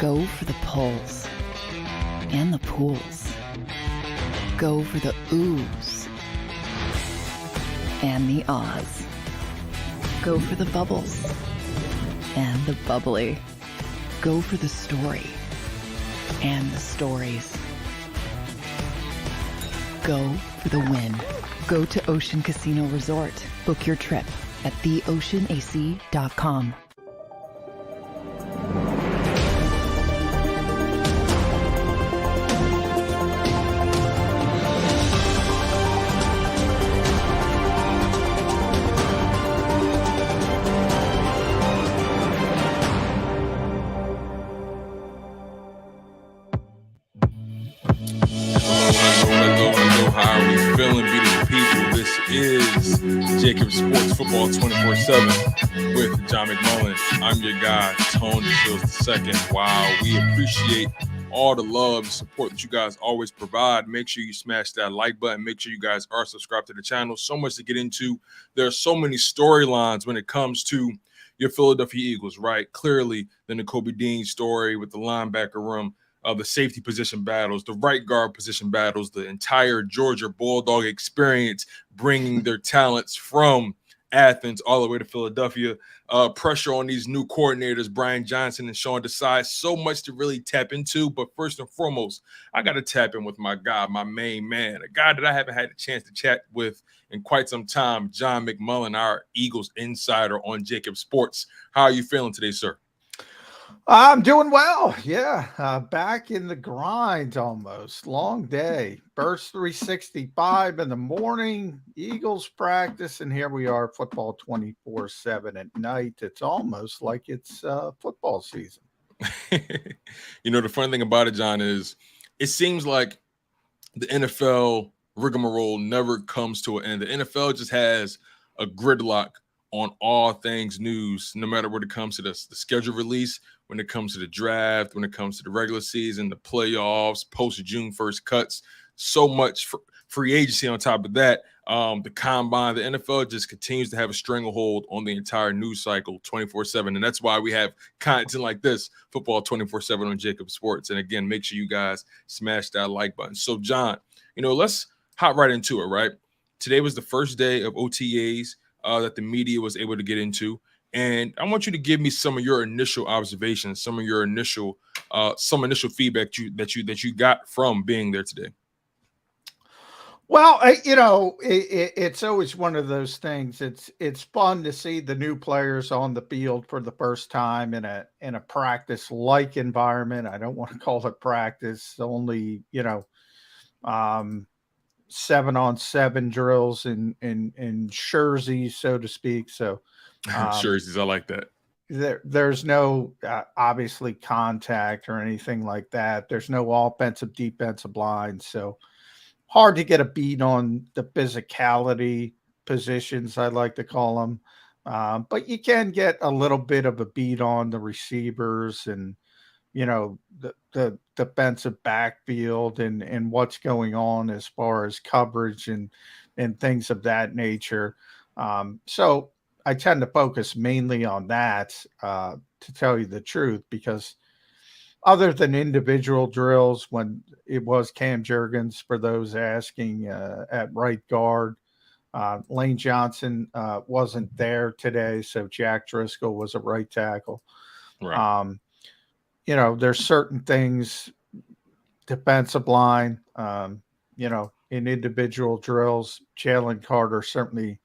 Go for the pulls and the pools. Go for the oohs and the ahs. Go for the bubbles and the bubbly. Go for the story and the stories. Go for the win. Go to Ocean Casino Resort. Book your trip at theoceanac.com. How are we feeling, beautiful people? This is JAKIB Sports Football 24/7 with John McMullen. I'm your guy, Tony DeShields II. Wow, we appreciate all the love and support that you guys always provide. Make sure you smash that like button. Make sure you guys are subscribed to the channel. So much to get into. There are so many storylines when it comes to your Philadelphia Eagles, right? Clearly, the Nakobe Dean story with the linebacker room. The safety position battles, the right guard position battles, the entire Georgia Bulldog experience, bringing their talents from Athens all the way to Philadelphia. Pressure on these new coordinators, Brian Johnson and Sean Desai. So much to really tap into. But first and foremost, I got to tap in with my guy, my main man, a guy that I haven't had a chance to chat with in quite some time, John McMullen, our Eagles insider on JAKIB Sports. How are you feeling today, sir? I'm doing well. Yeah. Back in the grind almost. Long day. Burst 365 in the morning. Eagles practice. And here we are, football 24/7 at night. It's almost like it's football season. You know, the funny thing about it, John, is it seems like the NFL rigmarole never comes to an end. The NFL just has a gridlock on all things news, no matter what it comes to the schedule release, when it comes to the draft, when it comes to the regular season, the playoffs, post-June 1st cuts, so much free agency on top of that. The combine, the NFL just continues to have a stranglehold on the entire news cycle 24/7. And that's why we have content like this, football 24/7 on JAKIB Sports. And again, make sure you guys smash that like button. So, John, you know, let's hop right into it, right? Today was the first day of OTAs that the media was able to get into. And I want you to give me some of your initial observations, some of your initial feedback that you got from being there today. Well, it's always one of those things. It's fun to see the new players on the field for the first time in a practice-like environment. I don't want to call it practice. Only 7-on-7 drills in jerseys, so to speak. So jerseys, I like that. There's no obviously contact or anything like that. There's no offensive, defensive line. So hard to get a beat on the physicality positions, I like to call them. But you can get a little bit of a beat on the receivers and, the defensive backfield and what's going on as far as coverage and things of that nature. So I tend to focus mainly on that, to tell you the truth, because other than individual drills, when it was Cam Jurgens, for those asking, at right guard, Lane Johnson wasn't there today, so Jack Driscoll was a right tackle. Right. There's certain things, defensive line, in individual drills. Jalen Carter certainly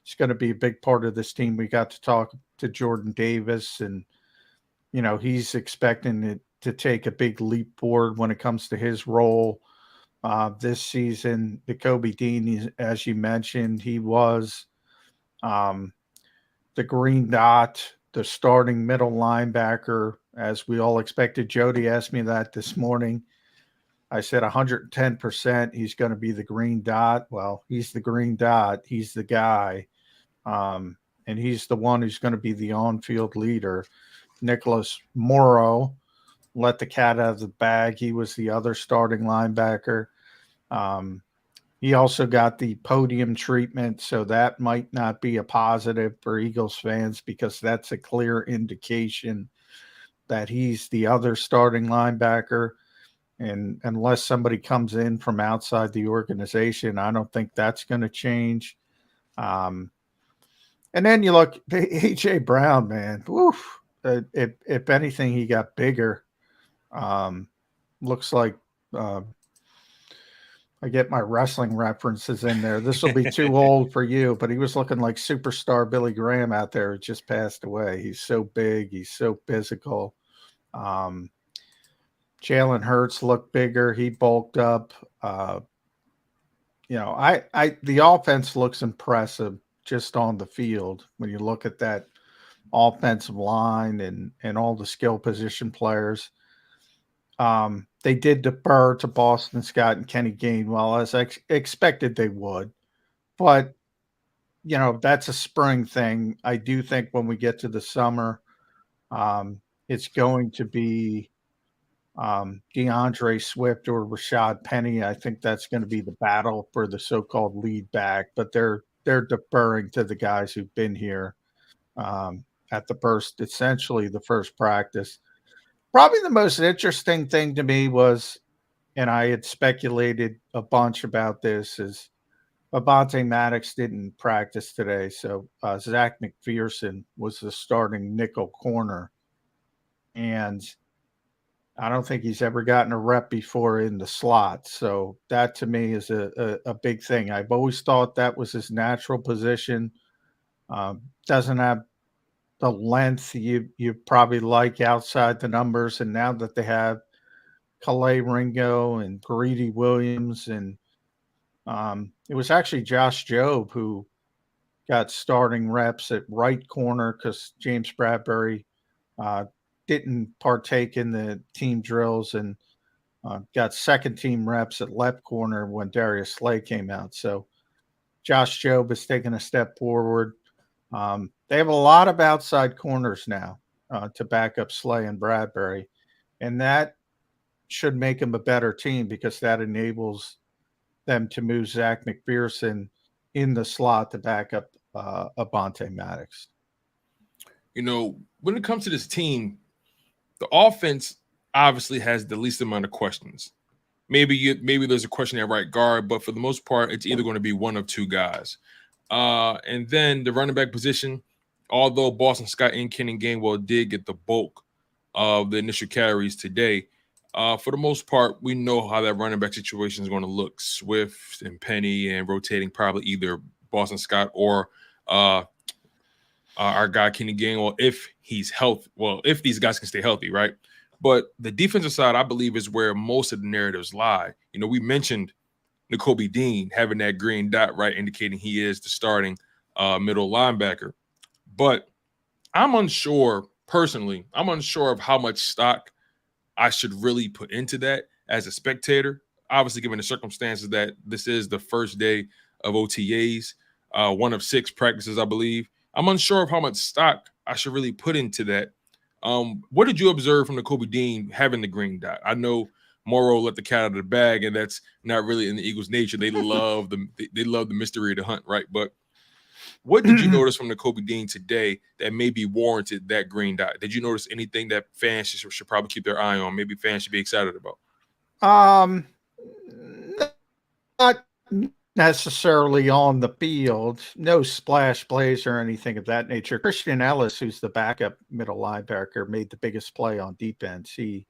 is going to be a big part of this team. We got to talk to Jordan Davis, and, he's expecting it to take a big leap forward when it comes to his role this season. Nakobe Dean, as you mentioned, he was the green dot, the starting middle linebacker, as we all expected. Jody asked me that this morning. I said 110% he's going to be the green dot. Well, he's the green dot. He's the guy. And he's the one who's going to be the on-field leader. Nicholas Morrow let the cat out of the bag. He was the other starting linebacker. He also got the podium treatment, so that might not be a positive for Eagles fans, because that's a clear indication that he's the other starting linebacker. And unless somebody comes in from outside the organization, I don't think that's going to change. And then you look, A.J. Brown, man, woof. If anything, he got bigger. Looks like I get my wrestling references in there. This will be too old for you, but he was looking like superstar Billy Graham out there who just passed away. He's so big. He's so physical. Jalen Hurts looked bigger. He bulked up. The offense looks impressive just on the field when you look at that offensive line and all the skill position players. They did defer to Boston Scott and Kenny Gainwell as I expected they would. But, that's a spring thing. I do think when we get to the summer, it's going to be DeAndre Swift or Rashad Penny. I think that's going to be the battle for the so-called lead back. But they're deferring to the guys who've been here at essentially the first practice. Probably the most interesting thing to me was, and I had speculated a bunch about this, is Avonte Maddox didn't practice today. So Zach McPherson was the starting nickel corner. And I don't think he's ever gotten a rep before in the slot. So that to me is a big thing. I've always thought that was his natural position. Doesn't have the length you probably like outside the numbers. And now that they have Calais Ringo and Greedy Williams, and it was actually Josh Jobe who got starting reps at right corner because James Bradbury didn't partake in the team drills, and got second team reps at left corner when Darius Slay came out. So Josh Jobe has taken a step forward. They have a lot of outside corners now to back up Slay and Bradbury, and that should make them a better team because that enables them to move Zach McPherson in the slot to back up Avonte Maddox. When it comes to this team, the offense obviously has the least amount of questions. Maybe there's a question at right guard, but for the most part, it's either going to be one of two guys. And then the running back position, although Boston Scott and Kenny Gainwell did get the bulk of the initial carries today, for the most part, we know how that running back situation is going to look. Swift and Penny and rotating probably either Boston Scott or our guy Kenny Gainwell if he's healthy. Well, if these guys can stay healthy, right? But the defensive side, I believe, is where most of the narratives lie. We mentioned Nakobe Dean having that green dot, right, indicating he is the starting middle linebacker. But I'm unsure, personally, of how much stock I should really put into that as a spectator. Obviously, given the circumstances that this is the first day of OTAs, one of 6 practices, I believe. I'm unsure of how much stock I should really put into that. What did you observe from Nakobe Dean having the green dot? I know Morrow let the cat out of the bag, and that's not really in the Eagles' nature. They love the mystery of the hunt, right? But what did you notice from Nakobe Dean today that maybe warranted that green dot? Did you notice anything that fans should probably keep their eye on? Maybe fans should be excited about? Not necessarily on the field. No splash plays or anything of that nature. Christian Ellis, who's the backup middle linebacker, made the biggest play on defense. He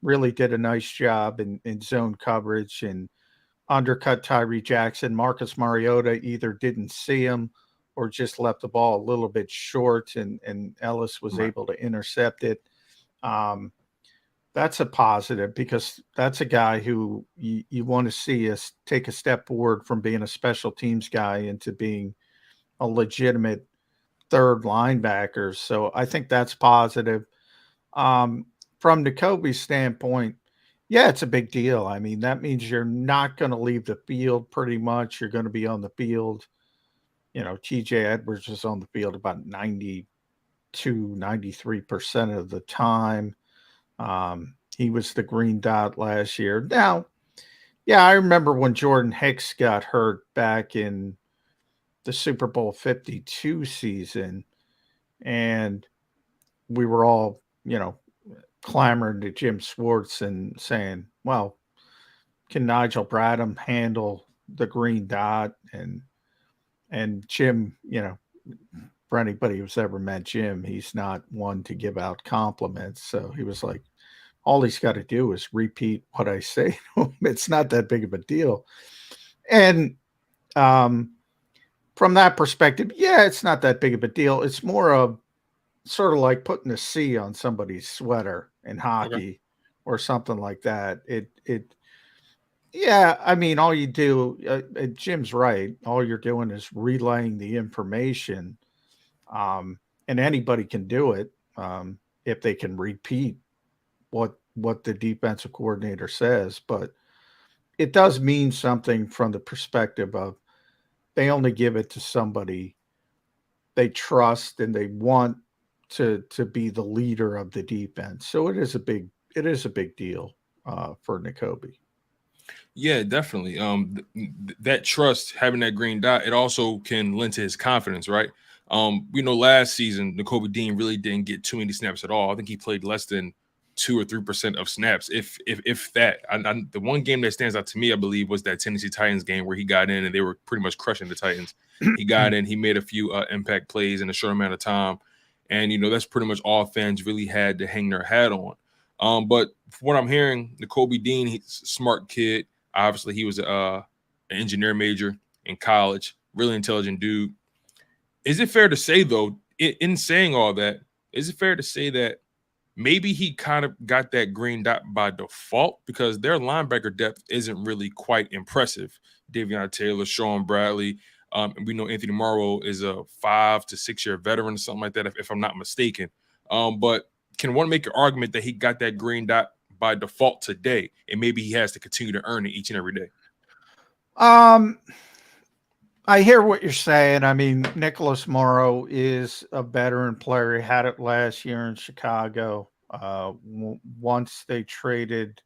really did a nice job in zone coverage and undercut Tyree Jackson. Marcus Mariota either didn't see him or just left the ball a little bit short, and Ellis was able to intercept it. That's a positive because that's a guy who you want to see us take a step forward from being a special teams guy into being a legitimate third linebacker. So I think that's positive. From Nakobe's standpoint, yeah, it's a big deal. I mean, that means you're not going to leave the field pretty much. You're going to be on the field. TJ Edwards was on the field about 93% of the time. He was the green dot last year. Now, yeah, I remember when Jordan Hicks got hurt back in the Super Bowl 52 season, and we were all, clamoring to Jim Schwartz and saying, well, can Nigel Bradham handle the green dot? And Jim, for anybody who's ever met Jim, he's not one to give out compliments. So he was like, all he's got to do is repeat what I say to him. It's not that big of a deal. And from that perspective, yeah, it's not that big of a deal. It's more of sort of like putting a C on somebody's sweater in hockey or something like that. Yeah, I mean, all you do, Jim's right. All you're doing is relaying the information, and anybody can do it if they can repeat what the defensive coordinator says. But it does mean something from the perspective of they only give it to somebody they trust and they want to be the leader of the defense. So it is a big deal for Nakobe. Yeah, definitely. That trust, having that green dot, it also can lend to his confidence, right? Last season, Nakobe Dean really didn't get too many snaps at all. I think he played less than 2 or 3% of snaps, if that. The one game that stands out to me, I believe, was that Tennessee Titans game where he got in and they were pretty much crushing the Titans. He got in, he made a few impact plays in a short amount of time, and that's pretty much all fans really had to hang their hat on. But from what I'm hearing, Nakobe Dean, he's a smart kid. Obviously, he was an engineer major in college, really intelligent dude. Is it fair to say, though, in saying all that, is it fair to say that maybe he kind of got that green dot by default because their linebacker depth isn't really quite impressive? Davion Taylor, Sean Bradley, we know Anthony Morrow is a 5 to 6 year veteran or something like that, if I'm not mistaken. But can one make an argument that he got that green dot by default today, and maybe he has to continue to earn it each and every day? I hear what you're saying. I mean, Nicholas Morrow is a veteran player. He had it last year in Chicago. Once they traded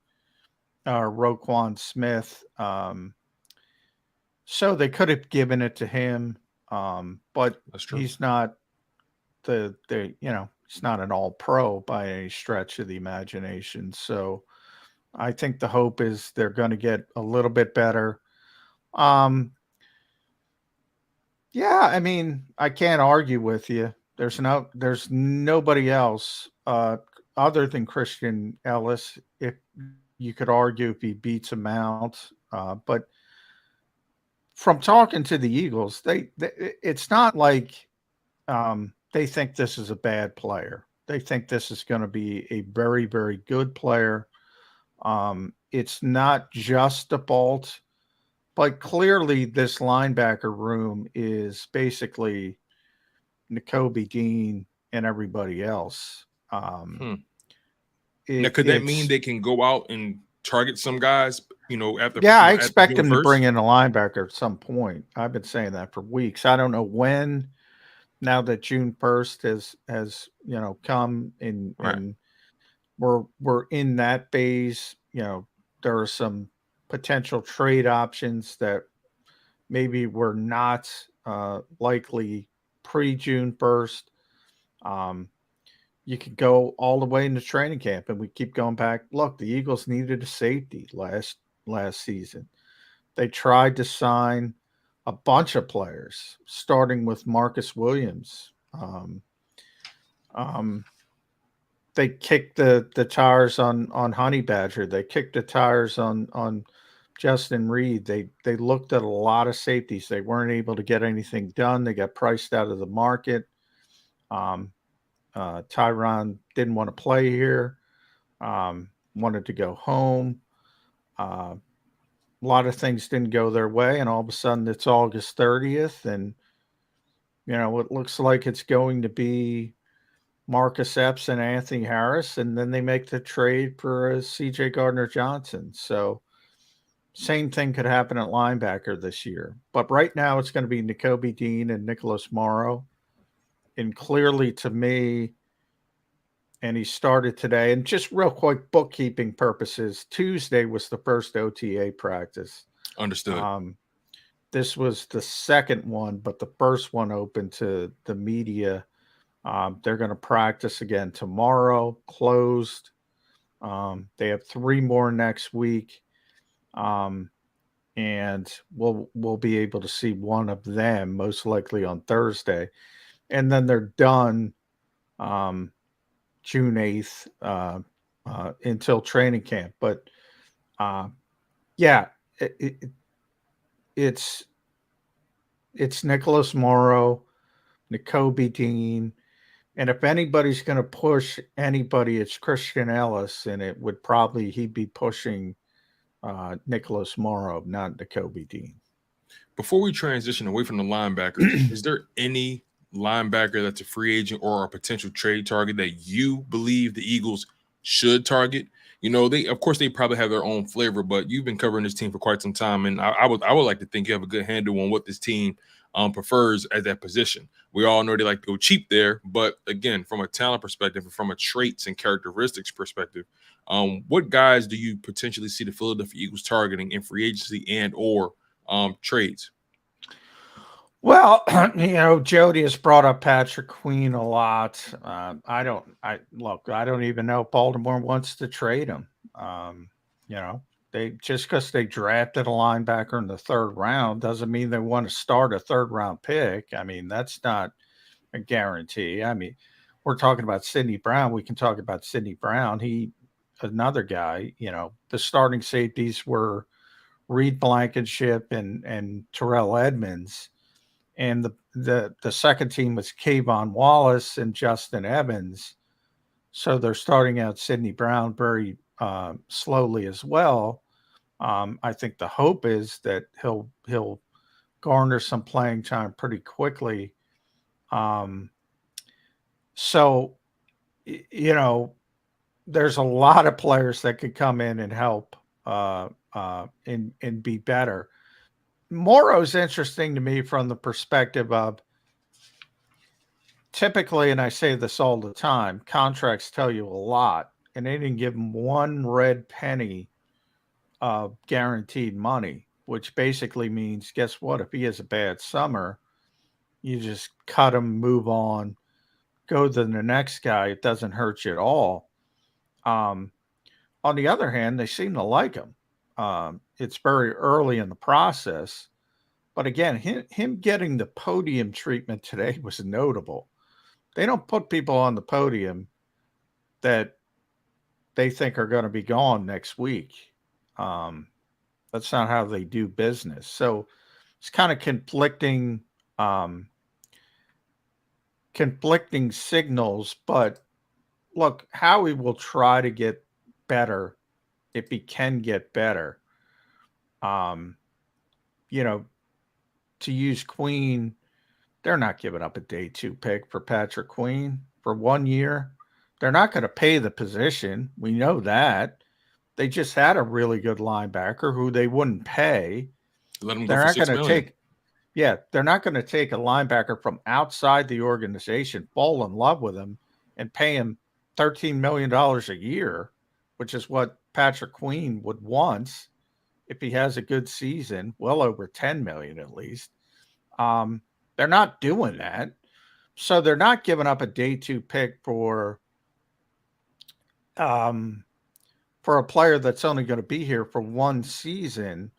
Roquan Smith, so they could have given it to him, but he's not he's not an all-pro by any stretch of the imagination. So I think the hope is they're going to get a little bit better. Yeah, I mean, I can't argue with you. There's nobody else other than Christian Ellis. If you could argue if he beats him out, but from talking to the Eagles, it's not like they think this is a bad player. They think this is going to be a very, very good player. It's not just a bolt, but clearly this linebacker room is basically Nakobe Dean and everybody else. Now, could that mean they can go out and target some guys, after? I expect them to bring in a linebacker at some point. I've been saying that for weeks. I don't know when. Now that June 1st has come in, right. and we're in that phase. There are some potential trade options that maybe were not likely pre-June 1st. You could go all the way into training camp, and we keep going back. Look, the Eagles needed a safety last season. They tried to sign a bunch of players, starting with Marcus Williams. They kicked the tires on Honey Badger. They kicked the tires on Justin Reed. They looked at a lot of safeties. They weren't able to get anything done. They got priced out of the market. Tyron didn't want to play here. Wanted to go home. A lot of things didn't go their way, and all of a sudden it's August 30th, and it looks like it's going to be Marcus Epps and Anthony Harris, and then they make the trade for C.J. Gardner-Johnson. So same thing could happen at linebacker this year. But right now it's going to be Nakobe Dean and Nicholas Morrow. And clearly to me, and he started today, and just real quick bookkeeping purposes, Tuesday was the first OTA practice. Understood. This was the second one, but the first one open to the media. They're going to practice again tomorrow, closed. They have 3 more next week. And we'll be able to see one of them most likely on Thursday. And then they're done June 8th until training camp. But yeah, it's Nicholas Morrow, Nakobe Dean, and if anybody's going to push anybody, it's Christian Ellis, and it would probably he'd be pushing Nicholas Morrow, not Nakobe Dean. Before we transition away from the linebackers, is there any linebacker that's a free agent or a potential trade target that you believe the Eagles should target? You know, they probably have their own flavor, but you've been covering this team for quite some time, and I would like to think you have a good handle on what this team prefers at that position. We all know they like to go cheap there, but again, from a talent perspective and from a traits and characteristics perspective, what guys do you potentially see the Philadelphia Eagles targeting in free agency and or trades? Well, Jody has brought up Patrick Queen a lot. I don't even know if Baltimore wants to trade him. They just because they drafted a linebacker in the 3rd round doesn't mean they want to start a 3rd round pick. I mean, that's not a guarantee. I mean, we're talking about Sidney Brown. We can talk about Sidney Brown. Another guy, the starting safeties were Reed Blankenship and Terrell Edmonds. And the second team was Kayvon Wallace and Justin Evans. So they're starting out Sidney Brown very slowly as well. I think the hope is that he'll garner some playing time pretty quickly. So, there's a lot of players that could come in and help and be better. Morrow's interesting to me from the perspective of typically, and I say this all the time, contracts tell you a lot, and they didn't give him one red penny of guaranteed money, which basically means, guess what? If he has a bad summer, you just cut him, move on, go to the next guy. It doesn't hurt you at all. On the other hand, they seem to like him. It's very early in the process. But again, him getting the podium treatment today was notable. They don't put people on the podium that they think are going to be gone next week. That's not how they do business. So it's kind of conflicting signals. But look, Howie will try to get better if he can get better. To use Queen, they're not giving up a day 2 pick for Patrick Queen for 1 year. They're not going to pay the position. We know that. They just had a really good linebacker who they wouldn't pay. Let him go for $6 million. They're not going to take a linebacker from outside the organization, fall in love with him, and pay him $13 million a year, which is what Patrick Queen would want if he has a good season, well over $10 million at least. They're not doing that. So they're not giving up a day 2 pick for a player that's only going to be here for 1 season.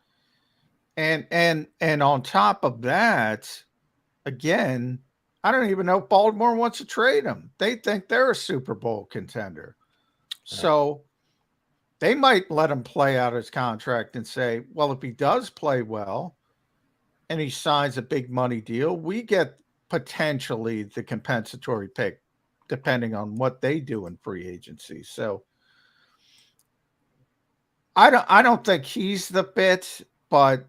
And on top of that, again, I don't even know if Baltimore wants to trade him. They think they're a Super Bowl contender. So they might let him play out his contract and say, well, if he does play well and he signs a big money deal, we get potentially the compensatory pick, depending on what they do in free agency. So I don't think he's the fit, but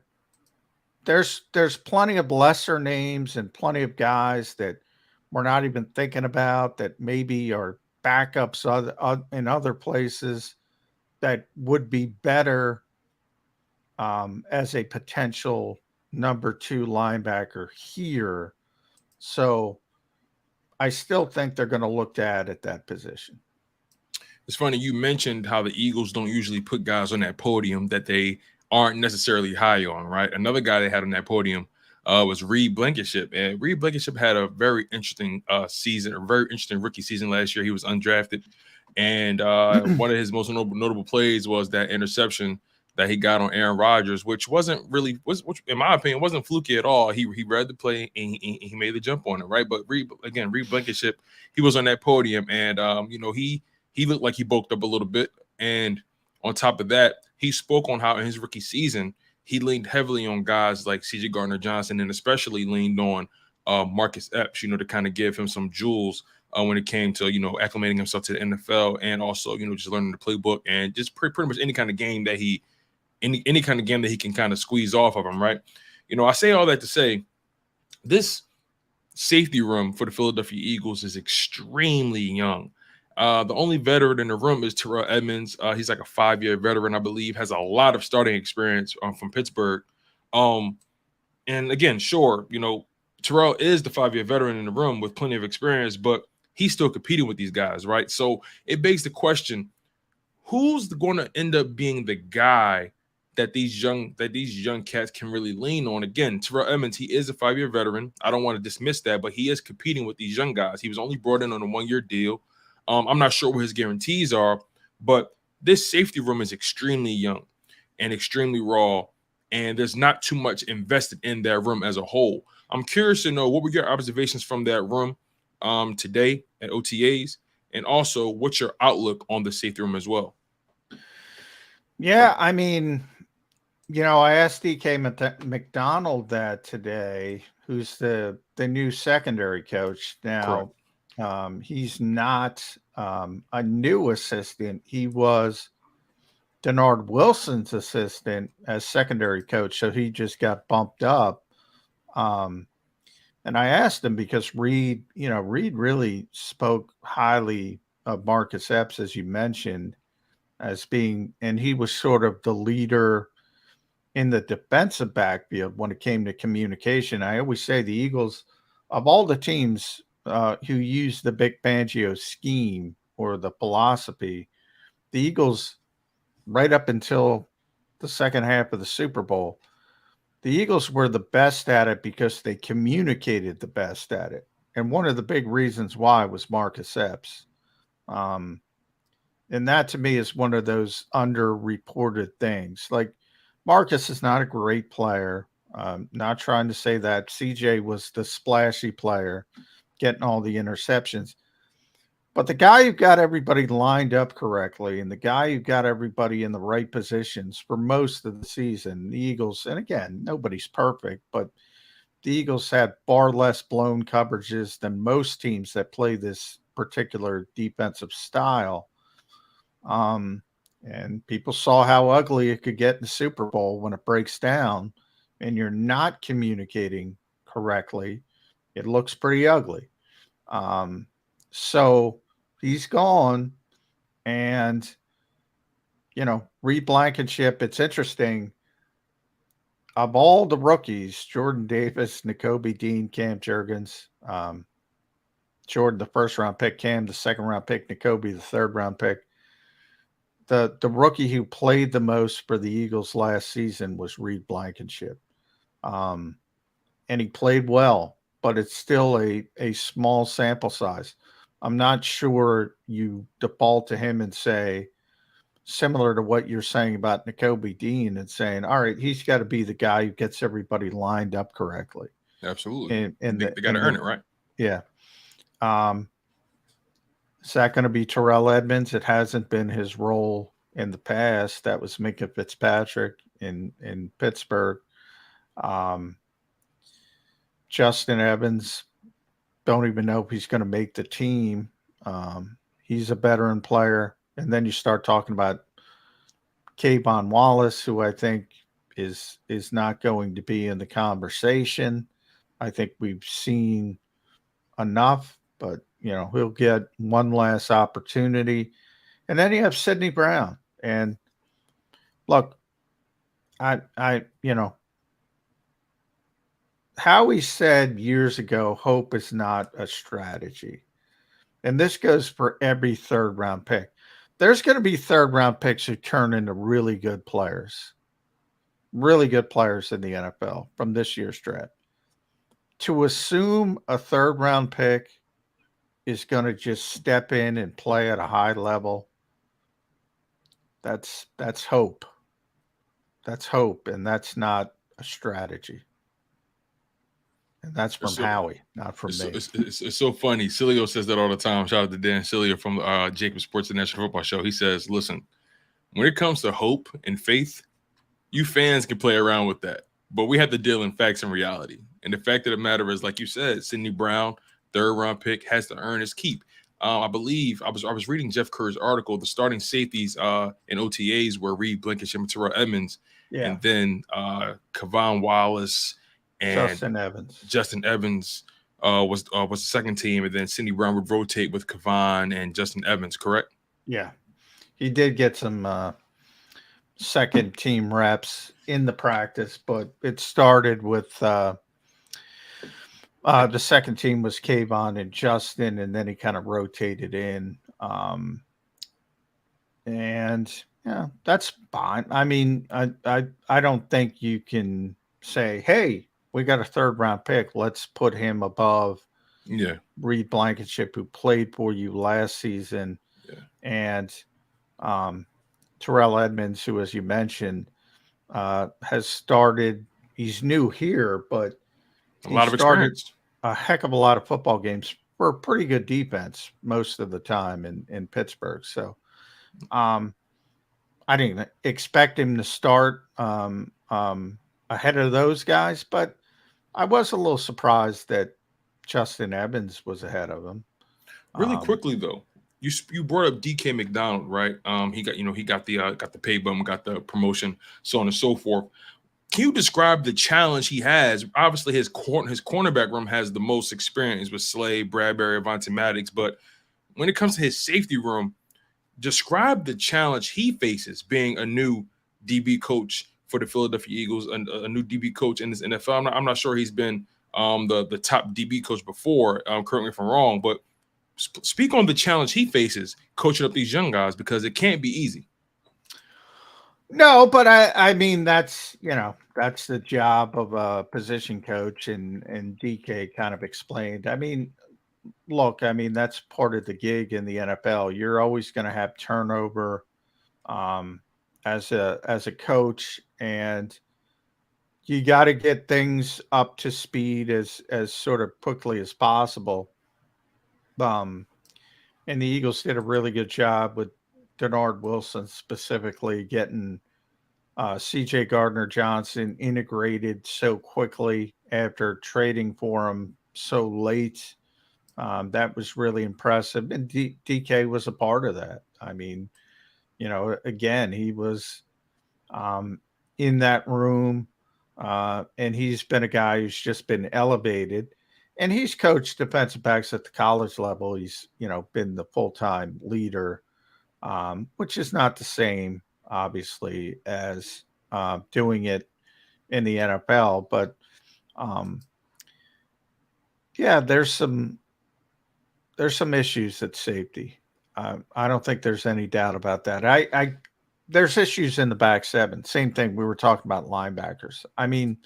there's plenty of lesser names and plenty of guys that we're not even thinking about that maybe are backups in other places that would be better as a potential number 2 linebacker here. So I still think they're going to look at that position. It's funny, you mentioned how the Eagles don't usually put guys on that podium that they aren't necessarily high on, right? Another guy they had on that podium was Reed Blankenship. And Reed Blankenship had a very interesting season, a very interesting rookie season last year. He was undrafted. And one of his most notable plays was that interception that he got on Aaron Rodgers, which wasn't really, which in my opinion, wasn't fluky at all. He read the play and he made the jump on it, right? But Reed Blankenship, he was on that podium, and he looked like he bulked up a little bit. And on top of that, he spoke on how in his rookie season he leaned heavily on guys like C.J. Gardner-Johnson, and especially leaned on Marcus Epps, to kind of give him some jewels when it came to, acclimating himself to the NFL, and also, just learning the playbook, and just pretty much any kind of game that he can kind of squeeze off of him, right? I say all that to say this safety room for the Philadelphia Eagles is extremely young. The only veteran in the room is Terrell Edmonds. He's like a 5-year veteran, I believe, has a lot of starting experience from Pittsburgh. And again, sure, Terrell is the 5-year veteran in the room with plenty of experience, but he's still competing with these guys, right? So it begs the question, who's going to end up being the guy that these young cats can really lean on? Again, Terrell Edmonds, he is a 5-year veteran. I don't want to dismiss that, but he is competing with these young guys. He was only brought in on a 1-year deal. I'm not sure what his guarantees are, but this safety room is extremely young and extremely raw, and there's not too much invested in that room as a whole. I'm curious to know, what were your observations from that room today at OTAs, and also what's your outlook on the safety room as well? Yeah, I mean, I asked DK McDonald that today, who's the new secondary coach now. He's not a new assistant. He was Denard Wilson's assistant as secondary coach, so he just got bumped up. And I asked him because Reed really spoke highly of Marcus Epps, as you mentioned, as being, and he was sort of the leader in the defensive backfield when it came to communication. I always say the Eagles, of all the teams who use the Vic Fangio scheme or the philosophy, the Eagles, right up until the second half of the Super Bowl, the Eagles were the best at it because they communicated the best at it. And one of the big reasons why was Marcus Epps. And that to me is one of those underreported things. Like, Marcus is not a great player. Not trying to say that. CJ was the splashy player, getting all the interceptions. But the guy who got everybody lined up correctly, and the guy who got everybody in the right positions for most of the season, the Eagles, and again, nobody's perfect, but the Eagles had far less blown coverages than most teams that play this particular defensive style. And people saw how ugly it could get in the Super Bowl when it breaks down and you're not communicating correctly. It looks pretty ugly. So he's gone. And, Reed Blankenship, it's interesting. Of all the rookies, Jordan Davis, Nakobe Dean, Cam Jurgens, Jordan, the first-round pick, Cam, the second-round pick, Nakobe, the third-round pick. The rookie who played the most for the Eagles last season was Reed Blankenship. And he played well, but it's still a small sample size. I'm not sure you default to him and say, similar to what you're saying about Nakobe Dean, and saying, all right, he's got to be the guy who gets everybody lined up correctly. Absolutely. And they got to earn it, right? Yeah. Is that going to be Terrell Edmonds? It hasn't been his role in the past. That was Minka Fitzpatrick in Pittsburgh. Justin Evans, don't even know if he's going to make the team. He's a veteran player. And then you start talking about Kayvon Wallace, who I think is not going to be in the conversation. I think we've seen enough, but he'll get one last opportunity. And then you have Sidney Brown. And look, Howie said years ago, hope is not a strategy. And this goes for every third-round pick. There's going to be third-round picks who turn into really good players in the NFL from this year's draft. to assume a third round pick is going to just step in and play at a high level, that's hope. That's hope, and that's not a strategy. And that's from So Howie, not from it's so, me. it's so funny. Cilio says that all the time. Shout out to Dan Cilio from JAKIB Sports, the National Football Show. He says, listen, when it comes to hope and faith, you fans can play around with that, but we have to deal in facts and reality. And the fact of the matter is, like you said, Sidney Brown, third round pick, has to earn his keep. I believe I was reading Jeff Kerr's article. The starting safeties in OTAs were Reed Blankenship and Terrell Edmonds, Yeah. and then Kavon Wallace and Justin Evans was the second team, and then Sidney Brown would rotate with Kavon and Justin Evans. Correct? Yeah, he did get some second team reps in the practice, but it started with the second team was Kavon and Justin, and then he kind of rotated in. And yeah, that's fine. I mean, I don't think you can say, hey, we got a third round pick, let's put him above Reed Blankenship, who played for you last season, and Terrell Edmonds, who, as you mentioned, has started. He's new here, but a lot of experience, a heck of a lot of football games for a pretty good defense most of the time in Pittsburgh. So I didn't expect him to start ahead of those guys, but I was a little surprised that Justin Evans was ahead of him. Really quickly though, you brought up DK McDonald, right? He got the pay bump, got the promotion, so on and so forth. Can you describe the challenge he has? Obviously, his cornerback room has the most experience with Slay, Bradbury, Avonte Maddox, but when it comes to his safety room, describe the challenge he faces being a new DB coach for the Philadelphia Eagles, and a new DB coach in this NFL. I'm not sure he's been the top DB coach before. Correct me if I'm wrong, but speak on the challenge he faces coaching up these young guys, because it can't be easy. No, but I mean, that's the job of a position coach, and DK kind of explained. I mean, look, I mean, that's part of the gig in the NFL. You're always going to have turnover as a coach, and you got to get things up to speed as sort of quickly as possible. And the Eagles did a really good job with Denard Wilson specifically getting CJ Gardner-Johnson integrated so quickly after trading for him so late. That was really impressive. And DK was a part of that. I mean, again, he was in that room, and he's been a guy who's just been elevated. And he's coached defensive backs at the college level. He's, been the full-time leader, which is not the same, obviously, as doing it in the NFL. But yeah, there's some issues at safety. I don't think there's any doubt about that. There's issues in the back seven. Same thing we were talking about linebackers. I mean,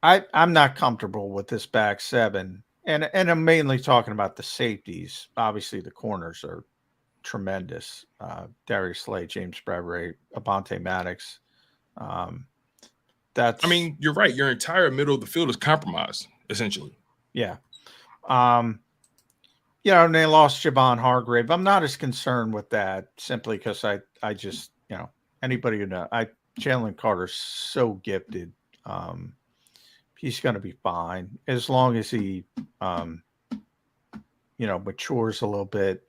I'm not comfortable with this back seven, and I'm mainly talking about the safeties. Obviously, the corners are tremendous. Darius Slay, James Bradbury, Avonte Maddox. I mean, you're right. Your entire middle of the field is compromised, essentially. Yeah. And they lost Javon Hargrave. I'm not as concerned with that, simply because I just, anybody who knows, Jalen Carter's so gifted. He's going to be fine as long as he, matures a little bit,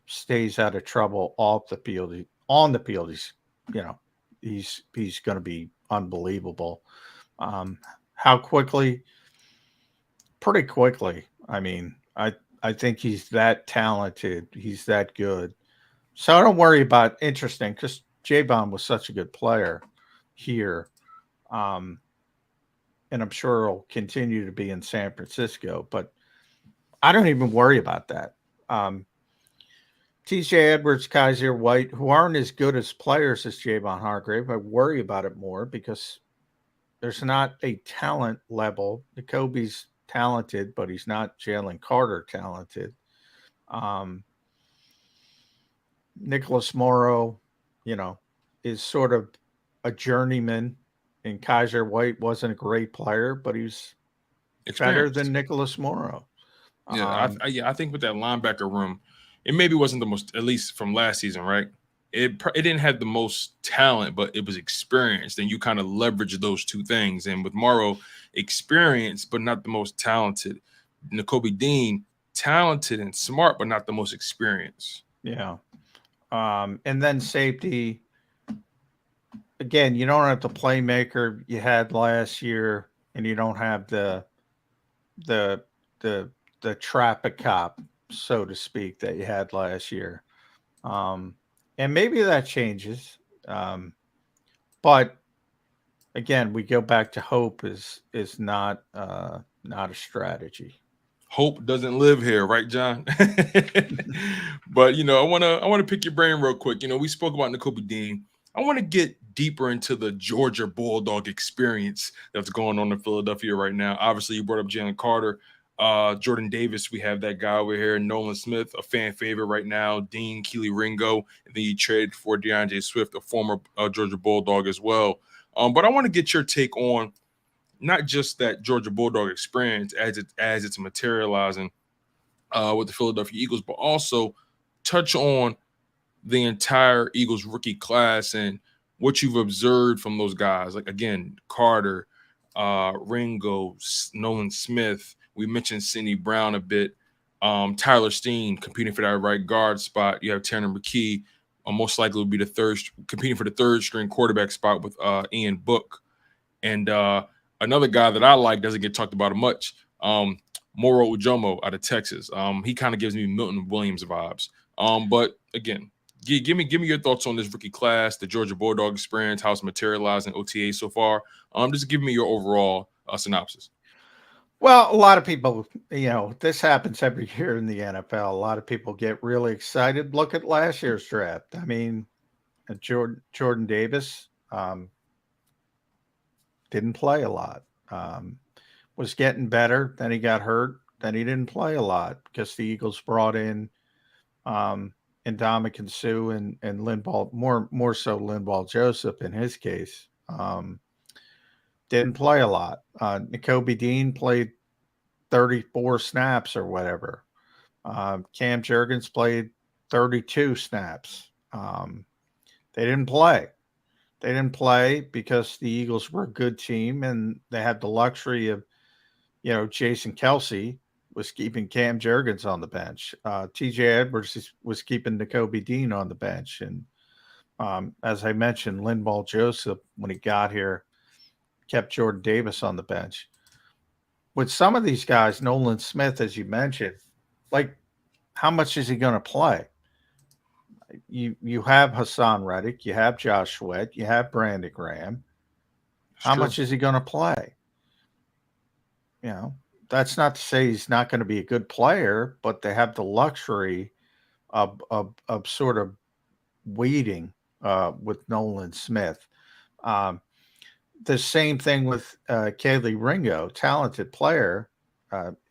stays out of trouble off the field. On the field, he's going to be unbelievable. How quickly? Pretty quickly. I mean, I think he's that talented. He's that good. So I don't worry about interesting, because J-Bomb was such a good player here. And I'm sure he'll continue to be in San Francisco, but I don't even worry about that. TJ Edwards, Kaiser White, who aren't as good as players as Javon Hargrave, I worry about it more because there's not a talent level. Nakobe's talented, but he's not Jalen Carter talented. Nicholas Morrow, is sort of a journeyman, and Kaiser White wasn't a great player, but he's better than Nicholas Morrow. Yeah, I think with that linebacker room, it maybe wasn't the most, at least from last season, right? It didn't have the most talent, but it was experienced, and you kind of leverage those two things. And with Morrow, experience, but not the most talented. Nakobe Dean, talented and smart, but not the most experienced. Yeah. And then safety, again, you don't have the playmaker you had last year, and you don't have the traffic cop, so to speak, that you had last year. And maybe that changes. But again, we go back to hope is not a strategy. Hope doesn't live here, right, John? But I want to pick your brain real quick. We spoke about Nakobe Dean. I want to get deeper into the Georgia Bulldog experience that's going on in Philadelphia right now. Obviously, you brought up Jalen Carter, Jordan Davis. We have that guy over here, Nolan Smith, a fan favorite right now. Dean Keely Ringo, and then you traded for DeAndre Swift, a former Georgia Bulldog as well. But I want to get your take on not just that Georgia Bulldog experience as it's materializing with the Philadelphia Eagles, but also touch on the entire Eagles rookie class and what you've observed from those guys. Like, again, Carter, Ringo, Nolan Smith. We mentioned Sidney Brown a bit. Tyler Steen competing for that right guard spot. You have Tanner McKee, most likely will be competing for the third string quarterback spot with Ian Book. And another guy that I like, doesn't get talked about much, Moro Ujomo out of Texas. He kind of gives me Milton Williams vibes. But again, give me your thoughts on this rookie class, the Georgia Bulldog experience, how it's materialized in OTA so far. Just give me your overall synopsis. Well, a lot of people, this happens every year in the NFL. A lot of people get really excited. Look at last year's draft. I mean, Jordan Davis didn't play a lot. Was getting better. Then he got hurt. Then he didn't play a lot because the Eagles brought in Ndamukong Suh and Linval, more so Linval Joseph in his case. Didn't play a lot. Nakobe Dean played 34 snaps or whatever. Cam Jurgens played 32 snaps. They didn't play. They didn't play because the Eagles were a good team, and they had the luxury of, Jason Kelsey was keeping Cam Jurgens on the bench. TJ Edwards was keeping Nakobe Dean on the bench. And as I mentioned, Linval Joseph, when he got here, kept Jordan Davis on the bench. With some of these guys, Nolan Smith, as you mentioned, like, how much is he going to play? You have Hassan Reddick, you have Josh Sweat, you have Brandon Graham. How much is he going to play? That's not to say he's not going to be a good player, but they have the luxury of sort of waiting with Nolan Smith. The same thing with Keely Ringo, talented player.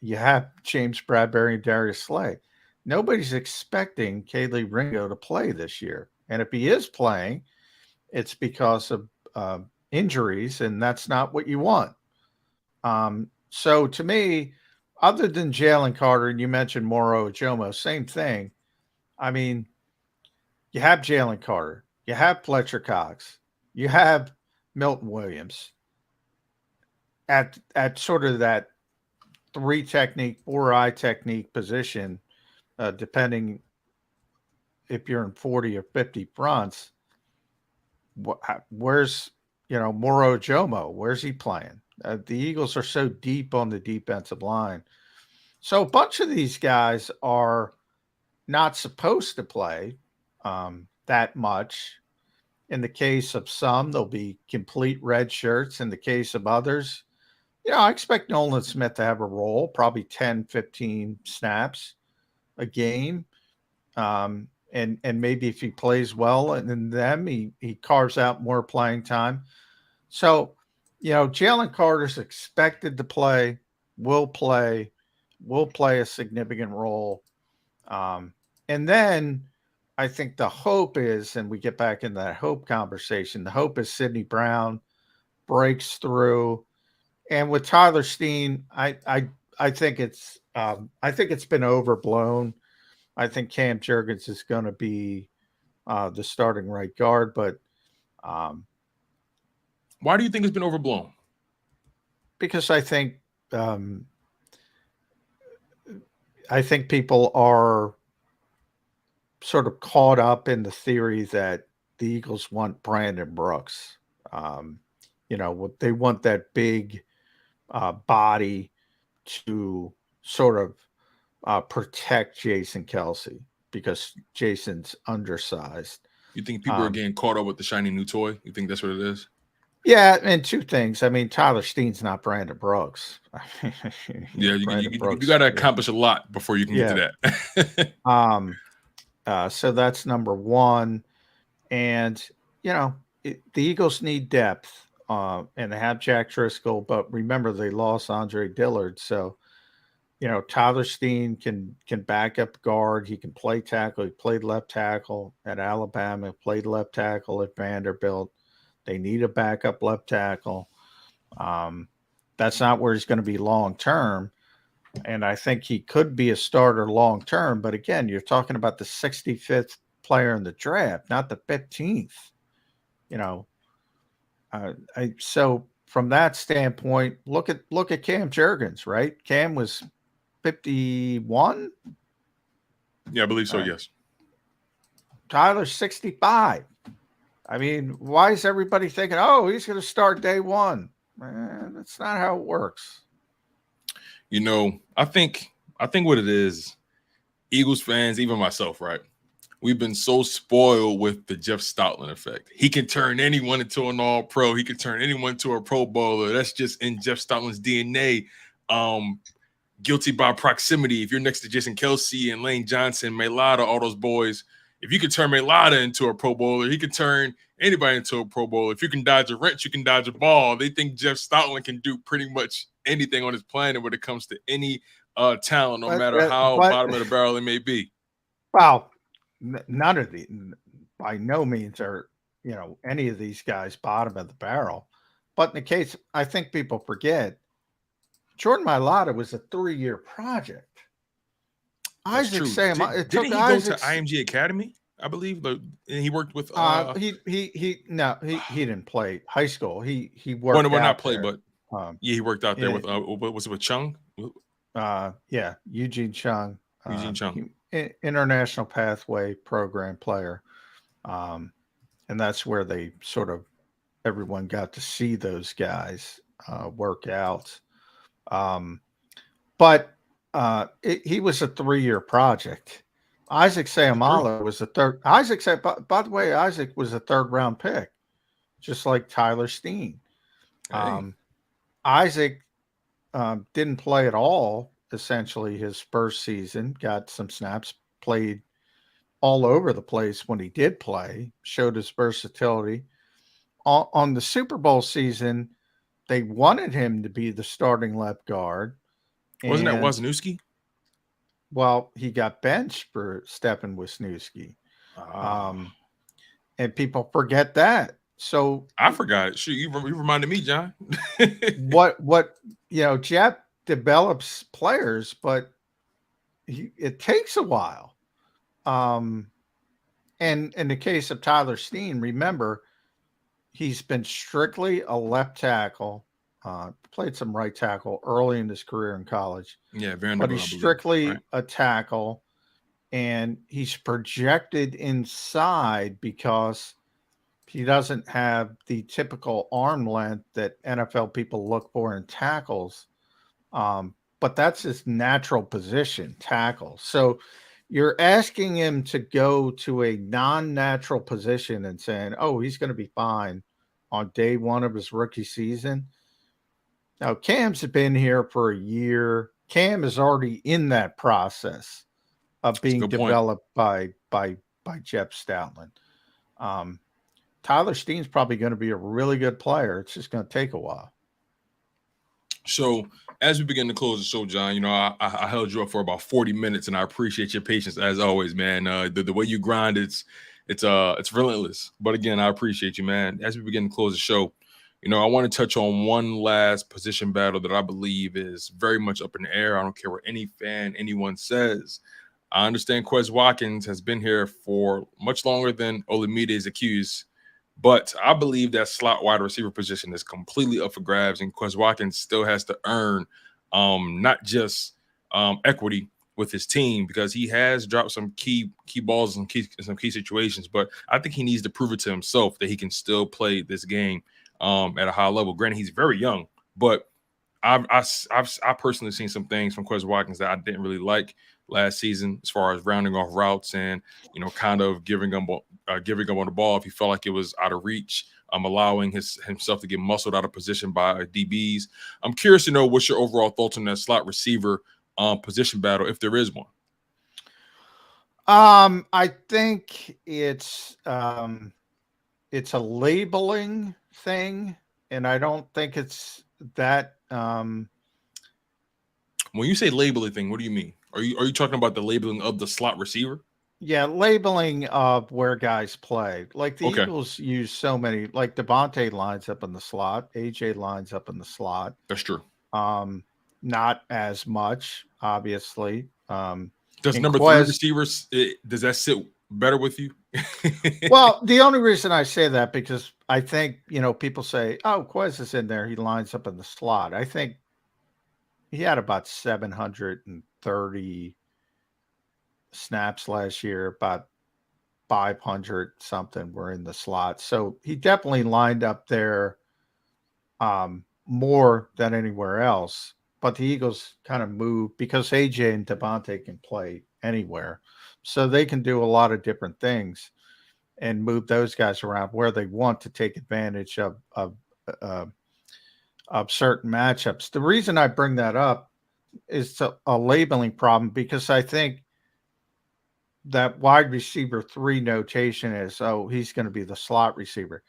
You have James Bradbury and Darius Slay. Nobody's expecting Keely Ringo to play this year. And if he is playing, it's because of injuries, and that's not what you want. So to me, other than Jalen Carter, and you mentioned Moro Ojomo, same thing. I mean, you have Jalen Carter, you have Fletcher Cox, you have Milton Williams at sort of that 3 technique, 4-eye technique position, depending if you're in 40 or 50 fronts. Where's, Moro Jomo? Where's he playing? The Eagles are so deep on the defensive line. So a bunch of these guys are not supposed to play that much. In the case of some, they'll be complete red shirts. In the case of others, I expect Nolan Smith to have a role, probably 10, 15 snaps a game. And maybe if he plays well and then he carves out more playing time. So Jalen Carter's expected to play, will play a significant role. And then I think the hope is, and we get back in that hope conversation, the hope is Sidney Brown breaks through. And with Tyler Steen, I think it's been overblown. I think Cam Jurgens is going to be the starting right guard, but why do you think it's been overblown? Because I think people are sort of caught up in the theory that the Eagles want Brandon Brooks. They want that big body to sort of protect Jason Kelce because Jason's undersized. You think people are getting caught up with the shiny new toy? You think that's what it is? Yeah, and two things. I mean, Tyler Steen's not Brandon Brooks. You got to accomplish a lot before you can get to that. So that's number one. And, the Eagles need depth, and they have Jack Driscoll, but remember they lost Andre Dillard. So, Tyler Steen can back up guard. He can play tackle. He played left tackle at Alabama, played left tackle at Vanderbilt. They need a backup left tackle. That's not where he's going to be long term. And I think he could be a starter long term. But again, you're talking about the 65th player in the draft, not the 15th. So from that standpoint, look at Cam Jurgens, right? Cam was 51. Yeah, I believe so. Yes. Tyler's 65. I mean, why is everybody thinking, oh, he's going to start day one? Man, that's not how it works. I think what it is, Eagles fans, even myself, right? We've been so spoiled with the Jeff Stoutland effect. He can turn anyone into an all-pro. He can turn anyone into a pro bowler. That's just in Jeff Stoutland's DNA. Guilty by proximity. If you're next to Jason Kelce and Lane Johnson, Mailata, all those boys, if you can turn Mailata into a pro bowler, he can turn anybody into a pro bowler. If you can dodge a wrench, you can dodge a ball. They think Jeff Stoutland can do pretty much anything on his planet when it comes to any talent, no matter how bottom of the barrel it may be. Wow. None of by no means are, any of these guys bottom of the barrel. But in the case, I think people forget, Jordan Mailata was a 3-year project. That's Isaac true. Sam, Didn't he go to IMG Academy? I believe, and he worked with. He didn't play high school. He worked. Well, not play, but he worked out there with. Was it with Chung? Eugene Chung. Eugene Chung, international pathway program player, and that's where they sort of everyone got to see those guys work out. But he was a 3-year project. Isaac Seumalo was a third. By the way, Isaac was a 3rd-round pick, just like Tyler Steen. Hey. Isaac didn't play at all, essentially, his first season. Got some snaps, played all over the place when he did play, showed his versatility. On the Super Bowl season, they wanted him to be the starting left guard. Wasn't that Wisniewski? Well, he got benched for Stephen Wisniewski. And people forget that. So I forgot it. Shoot, you reminded me, John. Jeff develops players, but it takes a while. And in the case of Tyler Steen, remember, he's been strictly a left tackle. Played some right tackle early in his career in college. Yeah, but he's strictly a tackle, and he's projected inside because he doesn't have the typical arm length that NFL people look for in tackles. But that's his natural position, tackle. So you're asking him to go to a non-natural position and saying, oh, he's going to be fine on day one of his rookie season. Now, Cam's been here for a year. Cam is already in that process of being developed by Jeff Stoutland. Tyler Steen's probably going to be a really good player. It's just going to take a while. So as we begin to close the show, John, I held you up for about 40 minutes, and I appreciate your patience as always, man. The way you grind, it's relentless. But again, I appreciate you, man. As we begin to close the show, I want to touch on one last position battle that I believe is very much up in the air. I don't care what anyone says. I understand Quez Watkins has been here for much longer than Olamide is accused. But I believe that slot wide receiver position is completely up for grabs, and Quez Watkins still has to earn not just equity with his team, because he has dropped some key balls in some key situations. But I think he needs to prove it to himself that he can still play this game at a high level. Granted, he's very young, but I've personally seen some things from Quez Watkins that I didn't really like last season, as far as rounding off routes and kind of giving him on the ball if he felt like it was out of reach, allowing himself to get muscled out of position by DBs. I'm curious to know what's your overall thoughts on that slot receiver position battle, if there is one. I think it's a labeling thing, and I don't think it's that. When you say labeling thing, what do you mean? Are you talking about the labeling of the slot receiver? Yeah, labeling of where guys play. Like the Okay. Eagles use so many, like Devontae lines up in the slot, AJ lines up in the slot. That's true. Not as much, obviously. Does number Quez, 3 receivers, does that sit better with you? Well, the only reason I say that, because I think, people say, oh, Quez is in there, he lines up in the slot. I think he had about 730 snaps last year, about 500 something were in the slot. So he definitely lined up there more than anywhere else. But the Eagles kind of move, because AJ and Devontae can play anywhere. So they can do a lot of different things and move those guys around where they want to take advantage of certain matchups. The reason I bring that up is a labeling problem, because I think that wide receiver 3 notation is, oh, he's going to be the slot receiver.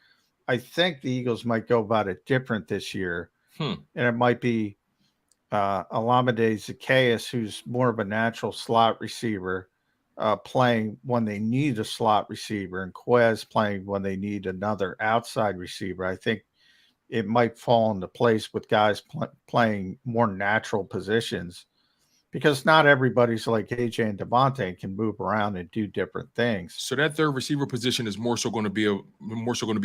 I think the Eagles might go about it different this year. And it might be Olamide Zaccheaus, who's more of a natural slot receiver, playing when they need a slot receiver, and Quez playing when they need another outside receiver. I think it might fall into place with guys playing more natural positions, because not everybody's like AJ and Devontae and can move around and do different things. So that third receiver position is more so going to be a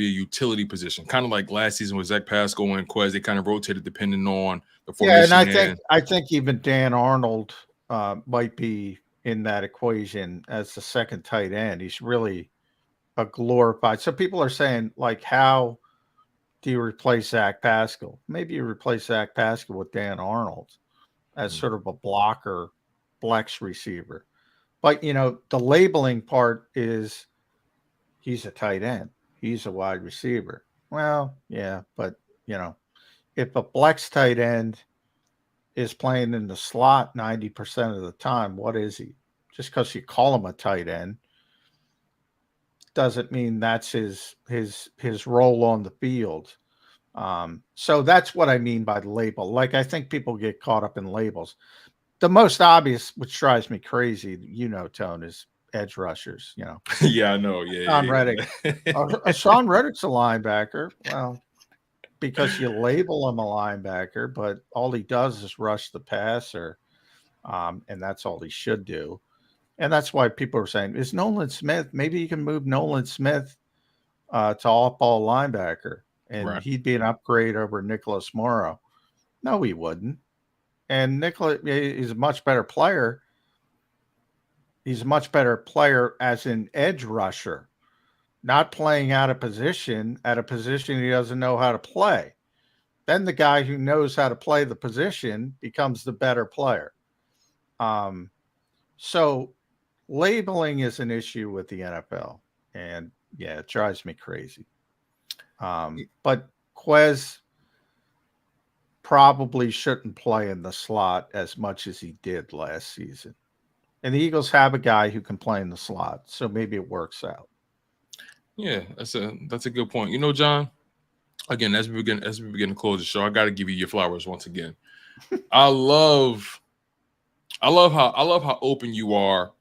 utility position, kind of like last season with Zach Pascal and Quez. They kind of rotated depending on the formation. Yeah, and I think even Dan Arnold might be in that equation as the second tight end. He's really a glorified. So people are saying, like, how do you replace Zach Pascal? Maybe you replace Zach Pascal with Dan Arnold as sort of a blocker, flex receiver. But, the labeling part is he's a tight end. He's a wide receiver. Well, yeah, but, if a flex tight end is playing in the slot 90% of the time, what is he? Just because you call him a tight end doesn't mean that's his role on the field. So that's what I mean by the label. Like, I think people get caught up in labels. The most obvious, which drives me crazy, Tone, is edge rushers. Yeah, I know. Yeah, Sean Reddick. Sean Reddick's a linebacker. Well, because you label him a linebacker, but all he does is rush the passer, and that's all he should do. And that's why people are saying, is Nolan Smith, maybe you can move Nolan Smith to off-ball linebacker, and he'd be an upgrade over Nicholas Morrow. No, he wouldn't. And Nicholas is a much better player. He's a much better player as an edge rusher, not playing out of position at a position he doesn't know how to play. Then the guy who knows how to play the position becomes the better player. So labeling is an issue with the NFL, and yeah, it drives me crazy. But Quez probably shouldn't play in the slot as much as he did last season. And the Eagles have a guy who can play in the slot, so maybe it works out. Yeah, that's a good point. John, again, as we begin to close the show, I got to give you your flowers once again. I love how open you are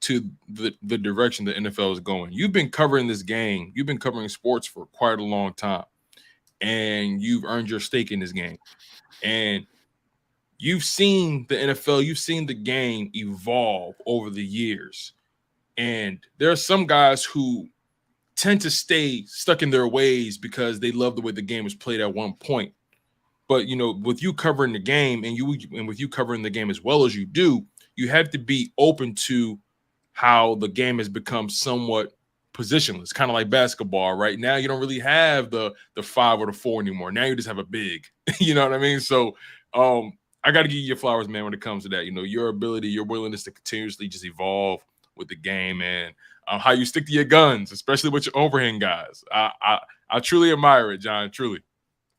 to the direction the NFL is going. You've been covering this game. You've been covering sports for quite a long time, and you've earned your stake in this game. And you've seen the NFL, you've seen the game evolve over the years. And there are some guys who tend to stay stuck in their ways because they love the way the game was played at one point. But, you know, with you covering the game and with you covering the game as well as you do, you have to be open to how the game has become somewhat positionless, kind of like basketball. Right now, you don't really have the 5 or the 4 anymore. Now you just have a big, you know what I mean? So I got to give you your flowers, man, when it comes to that. You know, your ability, your willingness to continuously just evolve with the game, and how you stick to your guns, especially with your overhand guys. I truly admire it, John, truly.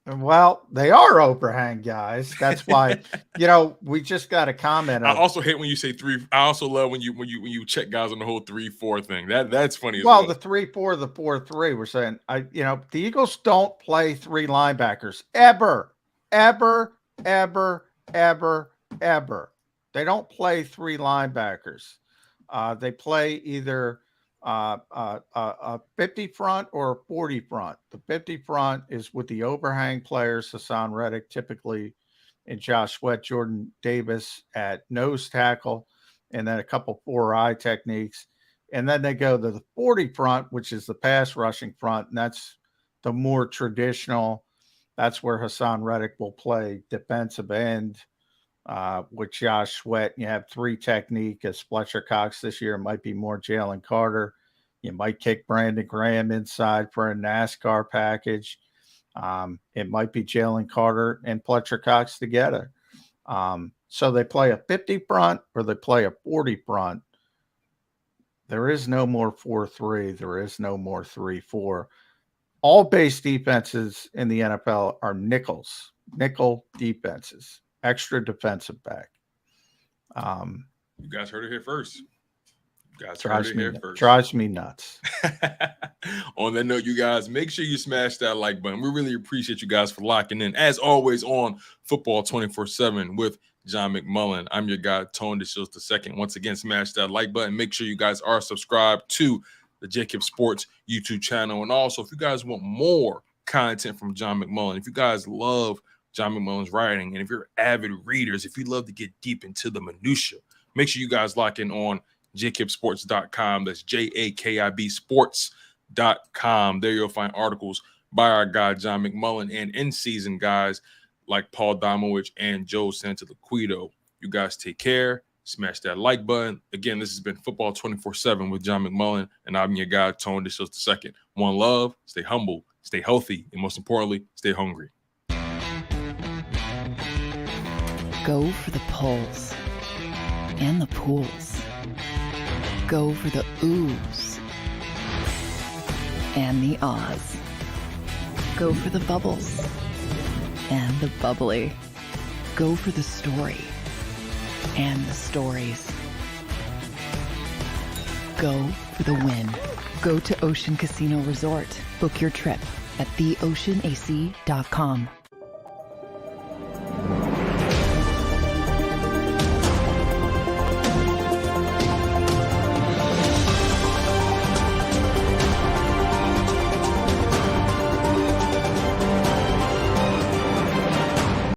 Well, they are overhang guys. That's why, you know, we just got a comment. I also hate when you say 3. I also love when you check guys on the whole 3-4 thing. That's funny. Well, the 3-4, the 4-3. We're saying, the Eagles don't play 3 linebackers ever. They don't play 3 linebackers. They play either a 50 front or a 40 front. The 50 front is with the overhang players, Hassan Reddick typically, and Josh Sweat, Jordan Davis at nose tackle, and then a couple 4-eye techniques. And then they go to the 40 front, which is the pass rushing front, and that's the more traditional. That's where Hassan Reddick will play defensive end with Josh Sweat. You have 3 technique as Fletcher Cox this year. It might be more Jalen Carter. You might kick Brandon Graham inside for a NASCAR package. It might be Jalen Carter and Fletcher Cox together. So they play a 50 front or they play a 40 front. There is no more 4-3. There is no more 3-4. All base defenses in the NFL are nickel defenses, extra defensive back. You guys heard it here first. Drives me nuts. On that note, you guys, make sure you smash that like button. We really appreciate you guys for locking in. As always, on Football 24/7 with John McMullen. I'm your guy, Tony DeShields II. Once again, smash that like button. Make sure you guys are subscribed to the JAKIB Sports YouTube channel. And also, if you guys want more content from John McMullen, if you guys love John McMullen's writing, and if you're avid readers, if you love to get deep into the minutia, make sure you guys lock in on JAKIBsports.com. That's JAKIB Sports.com. There you'll find articles by our guy, John McMullen, and in-season guys like Paul Domowich and Joe Santoliquito. You guys take care. Smash that like button. Again, this has been Football 24/7 with John McMullen, and I'm your guy, Tony DeShields II. One love, stay humble, stay healthy, and most importantly, stay hungry. Go for the pulls and the pools. Go for the oohs and the ahs. Go for the bubbles and the bubbly. Go for the story and the stories. Go for the win. Go to Ocean Casino Resort. Book your trip at theoceanac.com.